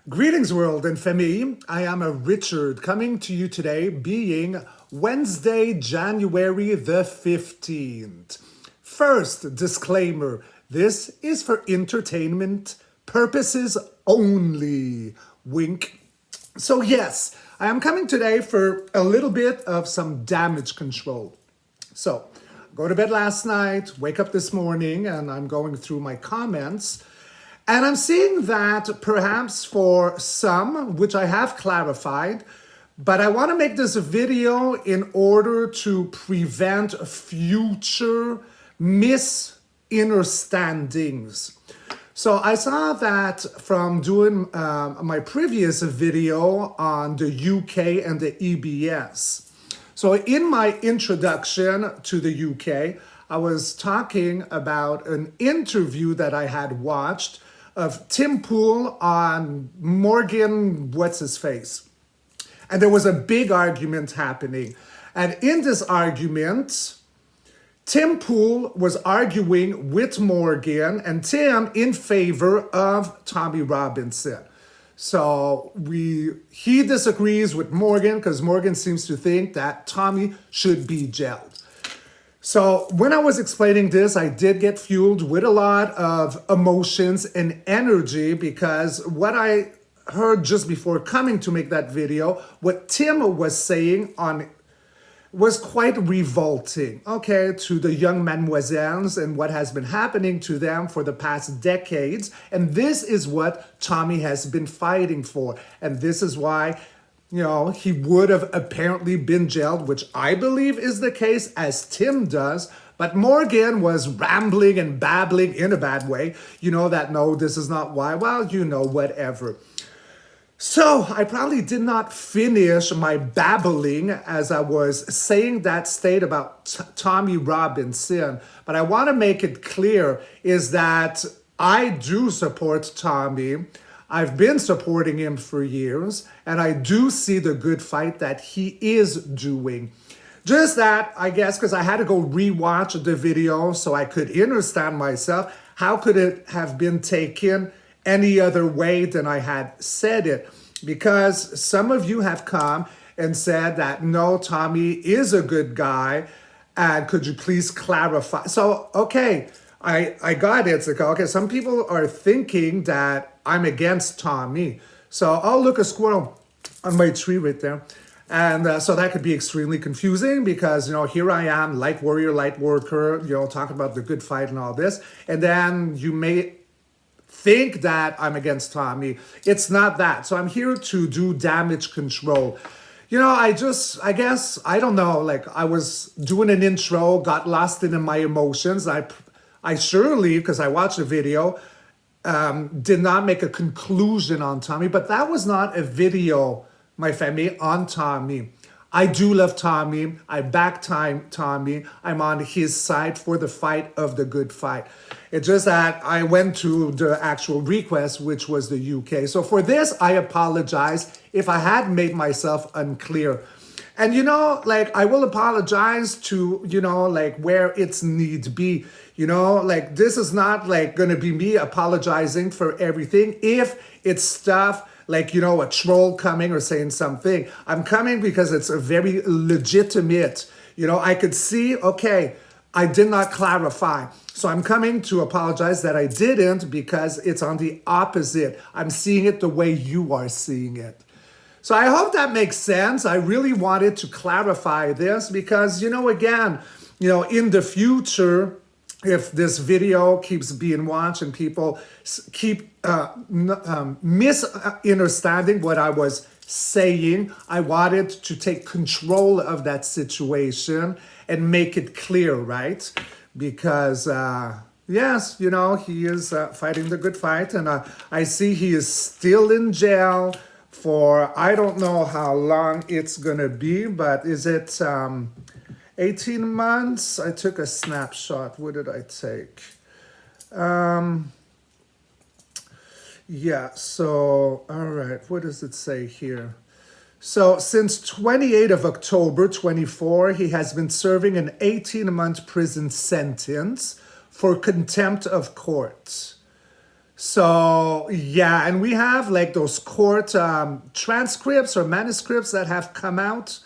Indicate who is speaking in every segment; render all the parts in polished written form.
Speaker 1: Greetings, world and family. I am a Richard coming to you today, being Wednesday, January the 15th. First disclaimer, this is for entertainment purposes only. Wink. So yes, I am coming today for a little bit of some damage control. So, go to bed last night, wake up this morning, and I'm going through my comments. And I'm seeing that perhaps for some, which I have clarified, but I want to make this a video in order to prevent future misunderstandings. So I saw that from doing my previous video on the UK and the EBS. So in my introduction to the UK, I was talking about an interview that I had watched of Tim Pool on Morgan, what's his face? And there was a big argument happening. And in this argument, Tim Pool was arguing with Morgan and Tim in favor of Tommy Robinson. So he disagrees with Morgan because Morgan seems to think that Tommy should be jailed. So when I was explaining this, I did get fueled with a lot of emotions and energy because what I heard just before coming to make that video, what Tim was saying was quite revolting, okay, to the young mademoiselles and what has been happening to them for the past decades. And this is what Tommy has been fighting for. And this is why he would have apparently been jailed, which I believe is the case, as Tim does. But Morgan was rambling and babbling in a bad way. No, this is not why. Well, whatever. So I probably did not finish my babbling as I was saying that state about Tommy Robinson. But I want to make it clear is that I do support Tommy. I've been supporting him for years, and I do see the good fight that he is doing. Just that, I guess, because I had to go rewatch the video so I could understand myself. How could it have been taken any other way than I had said it? Because some of you have come and said that, no, Tommy is a good guy, and could you please clarify? So, okay, I got it. It's like, okay, some people are thinking that I'm against Tommy. So I'll look a squirrel on my tree right there. And so that could be extremely confusing because, here I am, light warrior, light worker, talking about the good fight and all this. And then you may think that I'm against Tommy. It's not that. So I'm here to do damage control. I guess, I don't know, like I was doing an intro, got lost in my emotions. I surely, because I watched the video, did not make a conclusion on Tommy, but that was not a video, my family, on Tommy. I do love Tommy. I back Tommy. I'm on his side for the fight of the good fight. It's just that I went to the actual request, which was the UK. So for this, I apologize if I had made myself unclear. And I will apologize to, where it's need be. This is not going to be me apologizing for everything. If it's stuff like, a troll coming or saying something, I'm coming because it's a very legitimate, I could see, okay, I did not clarify. So I'm coming to apologize that I didn't because it's on the opposite. I'm seeing it the way you are seeing it. So I hope that makes sense. I really wanted to clarify this because, again, in the future, if this video keeps being watched and people keep misunderstanding what I was saying, I wanted to take control of that situation and make it clear, right? Because, yes, he is fighting the good fight. And I see he is still in jail for, I don't know how long it's going to be, but is it 18 months? I took a snapshot. What did I take? Yeah, so, all right. What does it say here? So since 28th of October 24, he has been serving an 18-month prison sentence for contempt of court. So yeah, and we have like those court transcripts or manuscripts that have come out.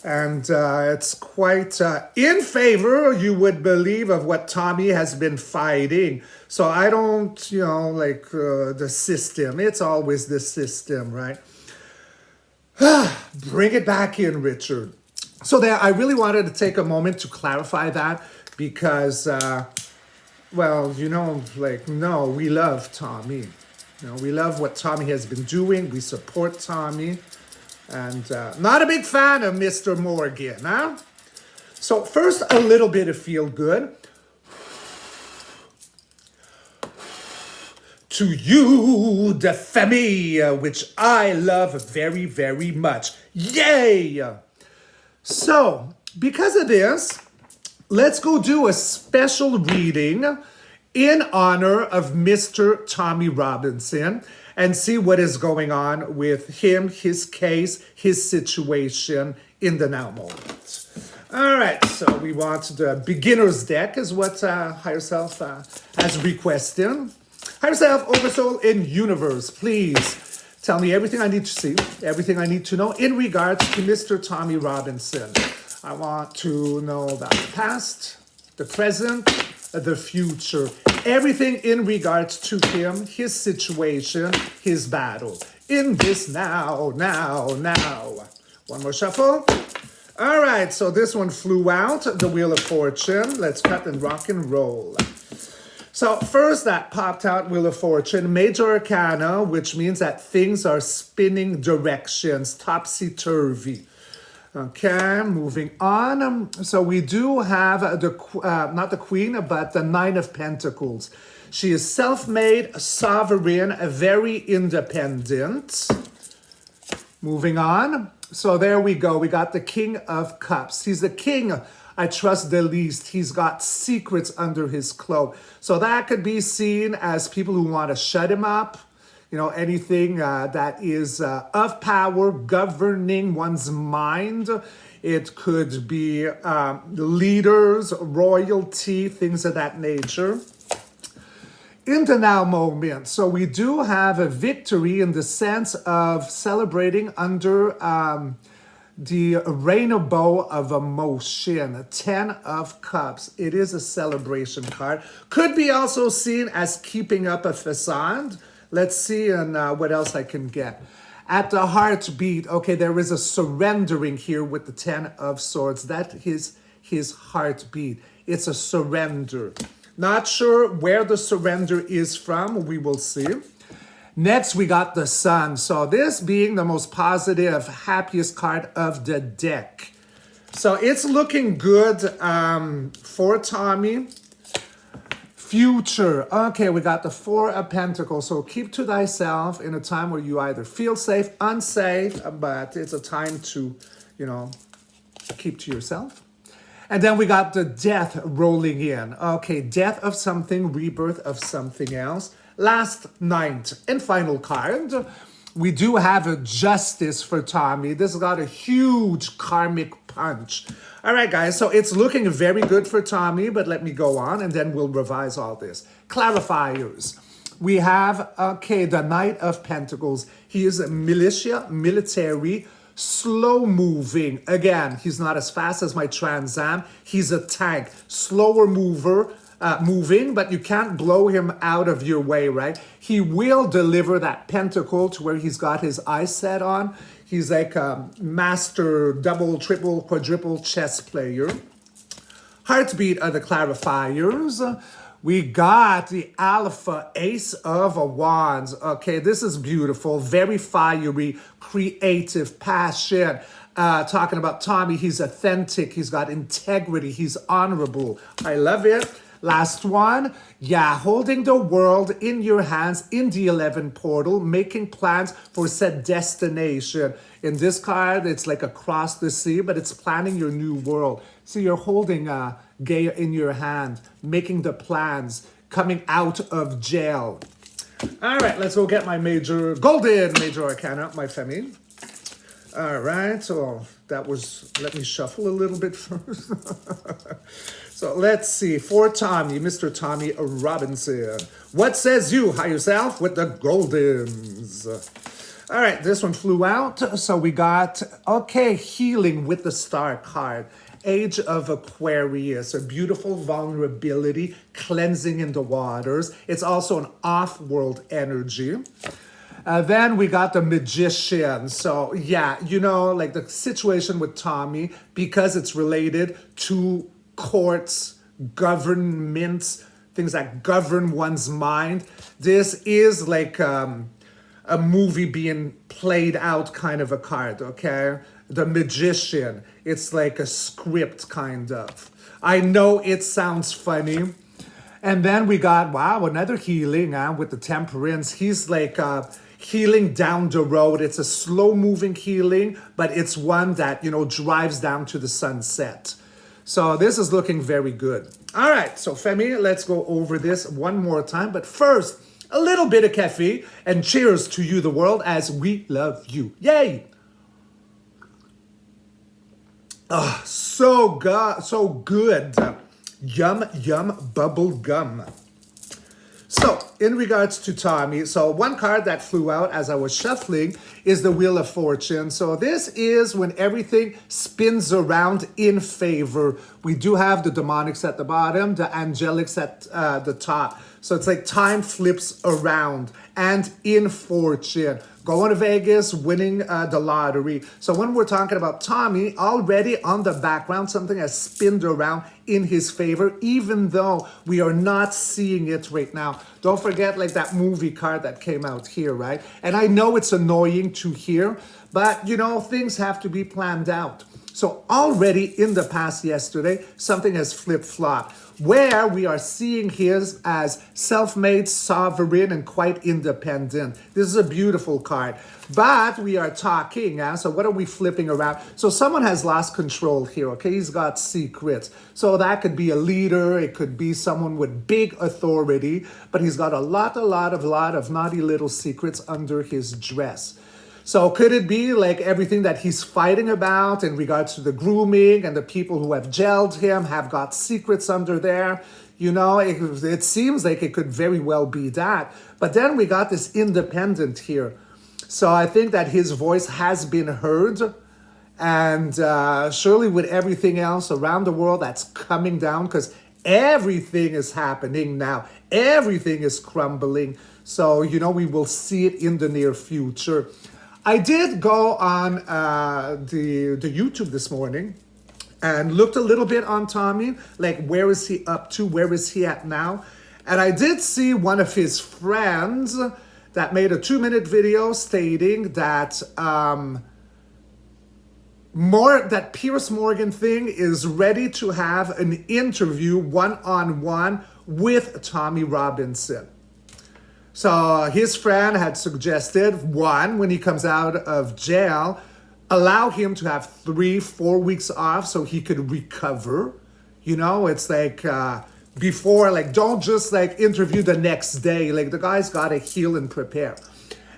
Speaker 1: And it's quite in favor, you would believe, of what Tommy has been fighting. So I don't, like the system. It's always the system, right? Bring it back in, Richard. So there, I really wanted to take a moment to clarify that because, well, no, we love Tommy. We love what Tommy has been doing. We support Tommy. And not a big fan of Mr. Morgan, huh? So first, a little bit of feel good. To you, the famille, which I love very, very much. Yay! So, because of this, let's go do a special reading in honor of Mr. Tommy Robinson and see what is going on with him, his case, his situation in the now moment. All right, so we want the beginner's deck is what Higher Self has requested. Higher Self, Oversoul, in Universe, please tell me everything I need to see, everything I need to know in regards to Mr. Tommy Robinson. I want to know about the past, the present, the future, everything in regards to him, his situation, his battle. In this now. One more shuffle. All right, so this one flew out, the Wheel of Fortune. Let's cut and rock and roll. So first that popped out, Wheel of Fortune, Major Arcana, which means that things are spinning directions, topsy-turvy. Okay, moving on. So we do have not the Queen, but the Nine of Pentacles. She is self-made, sovereign, very independent. Moving on. So there we go. We got the King of Cups. He's the king I trust the least. He's got secrets under his cloak. So that could be seen as people who want to shut him up. Anything that is of power, governing one's mind. It could be leaders, royalty, things of that nature. In the now moment, so we do have a victory in the sense of celebrating under the rainbow of emotion, 10 of Cups. It is a celebration card. Could be also seen as keeping up a facade. Let's see what else I can get. At the heartbeat, okay, there is a surrendering here with the 10 of Swords. That is his heartbeat. It's a surrender. Not sure where the surrender is from. We will see. Next, we got the Sun. So this being the most positive, happiest card of the deck. So it's looking good for Tommy. Future. Okay, we got the Four of Pentacles. So keep to thyself in a time where you either feel safe, unsafe, but it's a time to, keep to yourself. And then we got the Death rolling in. Okay, death of something, rebirth of something else. Last, ninth, and final card. We do have a Justice for Tommy. This got a huge karmic punch. All right, guys, so it's looking very good for Tommy, but let me go on, and then we'll revise all this. Clarifiers. We have, the Knight of Pentacles. He is a militia, military, slow-moving. Again, he's not as fast as my Trans Am. He's a tank, slower moving, but you can't blow him out of your way, right? He will deliver that pentacle to where he's got his eyes set on. He's like a master double, triple, quadruple chess player. Heartbeat are the clarifiers. We got the Alpha Ace of Wands. Okay, this is beautiful. Very fiery, creative, passion. Talking about Tommy, he's authentic. He's got integrity. He's honorable. I love it. Last one. Yeah, holding the world in your hands in the 11 portal, making plans for said destination. In this card, it's like across the sea, but it's planning your new world. So you're holding Gaia in your hand, making the plans, coming out of jail. All right, let's go get my golden major arcana, my family. All right, so that was, let me shuffle a little bit first. So let's see, for Tommy, Mr. Tommy Robinson. What says you, high yourself, with the Goldens? All right, this one flew out. So we got, okay, healing with the star card. Age of Aquarius, a beautiful vulnerability, cleansing in the waters. It's also an off-world energy. Then we got the Magician. So yeah, you know, like the situation with Tommy, because it's related to courts, governments, things that govern one's mind. This is like a movie being played out kind of a card, okay? The Magician. It's like a script kind of. I know it sounds funny. And then we got, wow, another healing with the Temperance. He's like healing down the road. It's a slow moving healing, but it's one that, you know, drives down to the sunset. So this is looking very good. All right, so Femi, let's go over this one more time. But first, a little bit of cafe and cheers to you, the world, as we love you. Yay! Oh, so good. Yum, yum, bubble gum. So, in regards to Tommy, so one card that flew out as I was shuffling is the Wheel of Fortune. So this is when everything spins around in favor. We do have the demonics at the bottom, the angelics at the top. So it's like time flips around and in fortune. Going to Vegas, winning the lottery. So when we're talking about Tommy, already on the background, something has spinned around in his favor, even though we are not seeing it right now. Don't forget, like that movie card that came out here, right? And I know it's annoying to hear, but you know, things have to be planned out. So already in the past yesterday, something has flip-flopped, where we are seeing his as self-made, sovereign, and quite independent. This is a beautiful card. But we are talking, so what are we flipping around? So someone has lost control here, okay? He's got secrets. So that could be a leader, it could be someone with big authority, but he's got a lot of naughty little secrets under his dress. So could it be like everything that he's fighting about in regards to the grooming and the people who have gelled him have got secrets under there? You know, it seems like it could very well be that. But then we got this independent here. So I think that his voice has been heard. And surely with everything else around the world that's coming down, because everything is happening now. Everything is crumbling. So, you know, we will see it in the near future. I did go on the YouTube this morning and looked a little bit on Tommy, like where is he up to, where is he at now? And I did see one of his friends that made a 2-minute video stating that that Piers Morgan thing is ready to have an interview one-on-one with Tommy Robinson. So his friend had suggested, one, when he comes out of jail, allow him to have 3-4 weeks off so he could recover. You know, it's like before, like don't just like interview the next day. Like the guy's got to heal and prepare.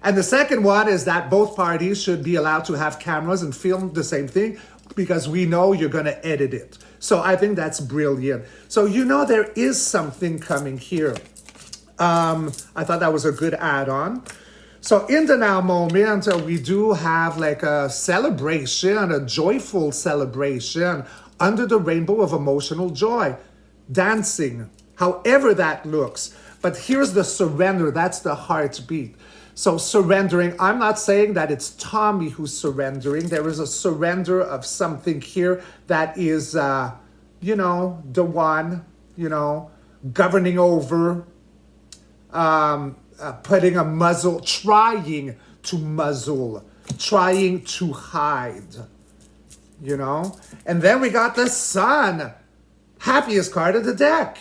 Speaker 1: And the second one is that both parties should be allowed to have cameras and film the same thing because we know you're going to edit it. So I think that's brilliant. So, you know, there is something coming here. I thought that was a good add-on. So in the now moment, we do have like a celebration, a joyful celebration under the rainbow of emotional joy, dancing, however that looks. But here's the surrender, that's the heartbeat. So surrendering, I'm not saying that it's Tommy who's surrendering. There is a surrender of something here that is, you know, the one, you know, governing over, putting a muzzle, trying to hide, you know? And then we got the Sun, happiest card of the deck.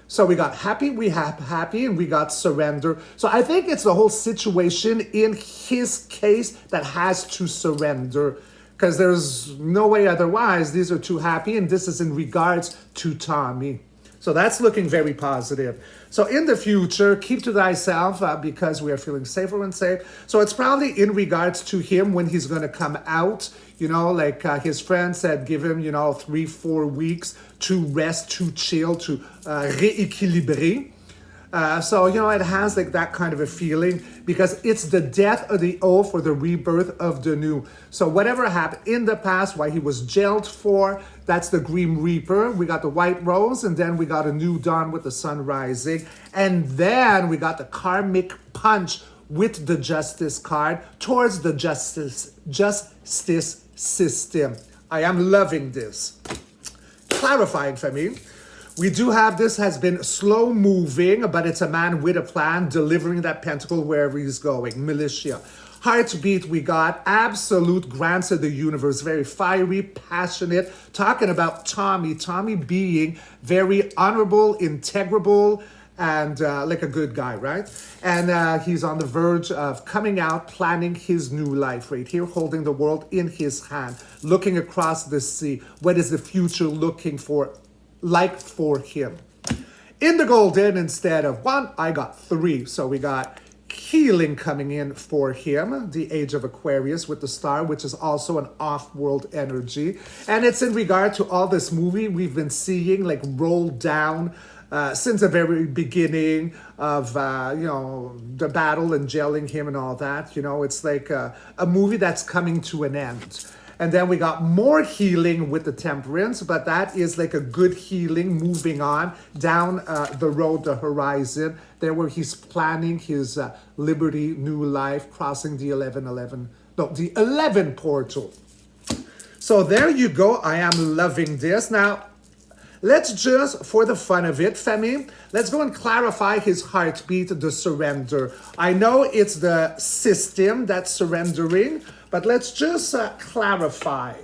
Speaker 1: So we got happy, we have happy, and we got surrender. So I think it's the whole situation in his case that has to surrender because there's no way otherwise. These are too happy, and this is in regards to Tommy. So that's looking very positive. So in the future, keep to thyself because we are feeling safer and safe. So it's probably in regards to him when he's going to come out. You know, like his friend said, give him, 3-4 weeks to rest, to chill, to rééquilibrer. So, it has like that kind of a feeling because it's the death of the old for the rebirth of the new. So whatever happened in the past, why he was jailed for, that's the Grim Reaper. We got the White Rose, and then we got a new dawn with the sun rising. And then we got the karmic punch with the justice card towards the justice system. I am loving this. Clarifying for me. We do have this has been slow moving, but it's a man with a plan delivering that pentacle wherever he's going. Militia. Heartbeat, we got absolute grants of the universe, very fiery, passionate, talking about Tommy. Tommy being very honorable, integrable, and like a good guy, right? And he's on the verge of coming out, planning his new life right here, holding the world in his hand, looking across the sea. What is the future looking for? Like for him. In the golden, instead of 1, I got 3. So we got healing coming in for him, the age of Aquarius with the star, which is also an off-world energy. And it's in regard to all this movie we've been seeing like roll down since the very beginning of, the battle and gelling him and all that. It's like a movie that's coming to an end. And then we got more healing with the temperance, but that is like a good healing moving on down the road, the horizon, there where he's planning his liberty, new life, crossing the 11 portal. So there you go. I am loving this. Now, let's just, for the fun of it, Femi, let's go and clarify his heartbeat, the surrender. I know it's the system that's surrendering, but let's just clarify,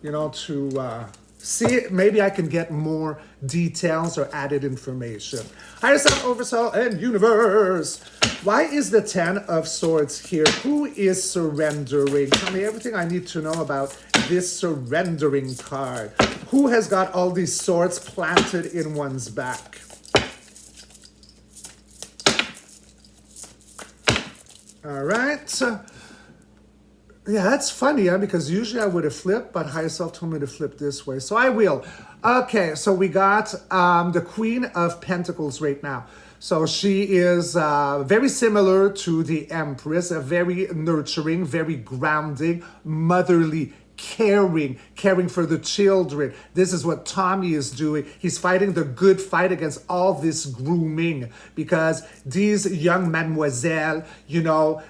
Speaker 1: to see, maybe I can get more details or added information. Higher self, oversoul, and universe. Why is the 10 of Swords here? Who is surrendering? Tell me everything I need to know about this surrendering card. Who has got all these swords planted in one's back? All right. Yeah, that's funny, because usually I would have flipped, but higher self told me to flip this way, so I will. Okay, so we got the Queen of Pentacles right now. So she is very similar to the Empress, very nurturing, very grounding, motherly, caring for the children. This is what Tommy is doing. He's fighting the good fight against all this grooming, because these young mademoiselles,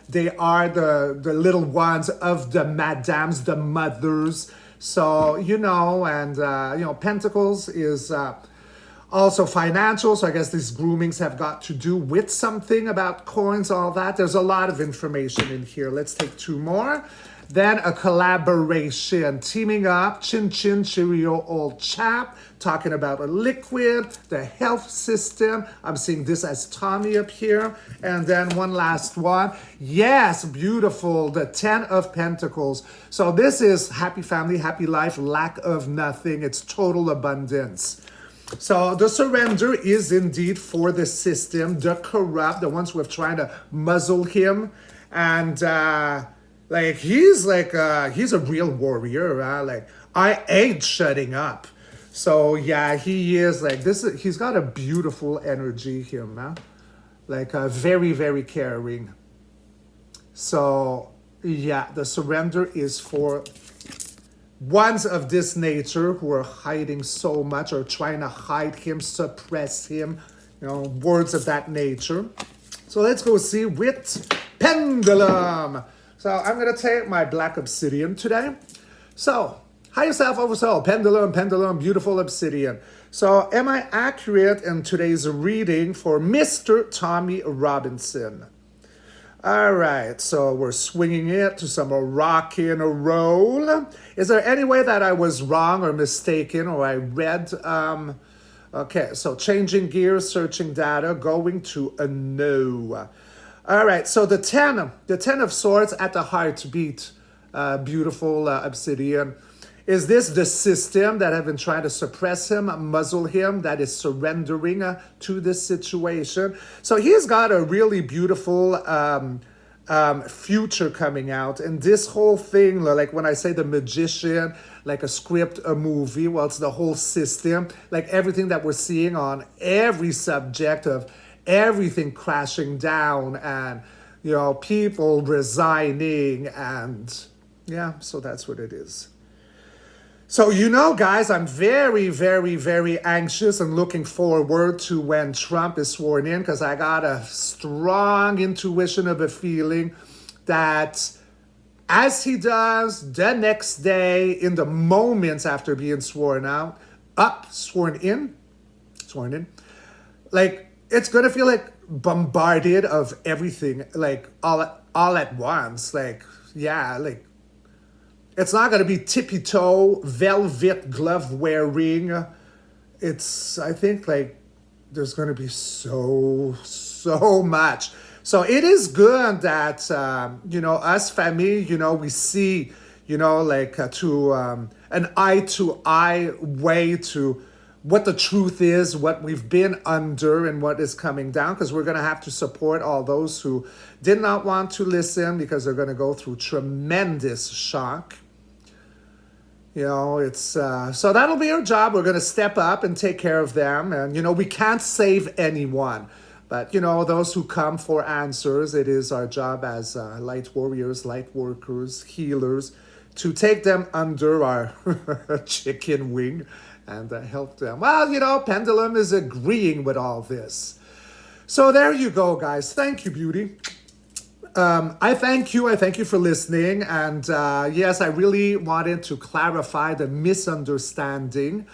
Speaker 1: they are the little ones of the madames, the mothers. So, Pentacles is also financial. So I guess these groomings have got to do with something about coins, all that. There's a lot of information in here. Let's take 2 more. Then a collaboration, teaming up, chin chin, cheerio, old chap, talking about a liquid, the health system. I'm seeing this as Tommy up here. And then one last one. Yes, beautiful, the 10 of Pentacles. So this is happy family, happy life, lack of nothing. It's total abundance. So the surrender is indeed for the system, the corrupt, the ones who have tried to muzzle him. And, he's a real warrior. I ain't shutting up. So yeah, he is he's got a beautiful energy here, man. Very, very caring. So yeah, the surrender is for ones of this nature who are hiding so much or trying to hide him, suppress him, words of that nature. So let's go see with Pendulum. So I'm going to take my black obsidian today. So, higher self, oversoul, pendulum, beautiful obsidian. So, am I accurate in today's reading for Mr. Tommy Robinson? All right, so we're swinging it to some rock and roll. Is there any way that I was wrong or mistaken or I read? Okay, so changing gears, searching data, going to a no. All right, so the 10 of Swords at the heartbeat, beautiful obsidian. Is this the system that have been trying to suppress him, muzzle him, that is surrendering to this situation? So he's got a really beautiful future coming out. And this whole thing, like when I say the magician, like a script, a movie, well, it's the whole system, like everything that we're seeing on every subject of everything crashing down and, you know, people resigning and yeah, so that's what it is. So, you know, guys, I'm very, very, very anxious and looking forward to when Trump is sworn in because I got a strong intuition of a feeling that as he does the next day, in the moments after being sworn in, like it's going to feel like bombarded of everything, like all at once. Like, yeah, like it's not going to be tippy-toe, velvet glove wearing. It's, I think, like, there's going to be so much. So it is good that, you know, us family, you know, we see, you know, like to an eye-to-eye way to what the truth is, what we've been under and what is coming down, because we're going to have to support all those who did not want to listen because they're going to go through tremendous shock. You know, it's, so that'll be our job. We're going to step up and take care of them. And, you know, we can't save anyone. But, you know, those who come for answers, it is our job as light warriors, light workers, healers, to take them under our chicken wing and help them. Well, you know, Pendulum is agreeing with all this. So there you go, guys. Thank you, beauty. I thank you. I thank you for listening. And yes, I really wanted to clarify the misunderstanding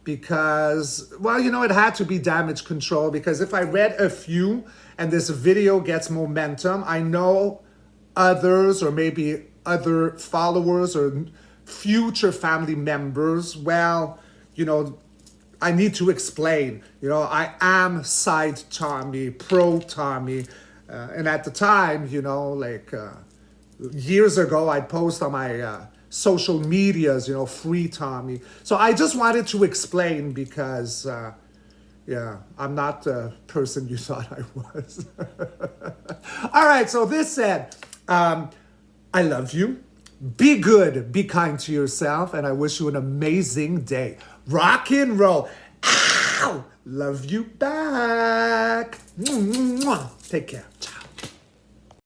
Speaker 1: because, well, you know, it had to be damage control because if I read a few and this video gets momentum, I know others or maybe other followers or future family members, well, you know, I need to explain, you know, I am side Tommy, pro Tommy. And at the time, you know, like years ago, I'd post on my social medias, you know, free Tommy. So I just wanted to explain because, yeah, I'm not the person you thought I was. All right, so this said, I love you. Be good, be kind to yourself, and I wish you an amazing day. Rock and roll. Ow! Love you back. Take care. Ciao.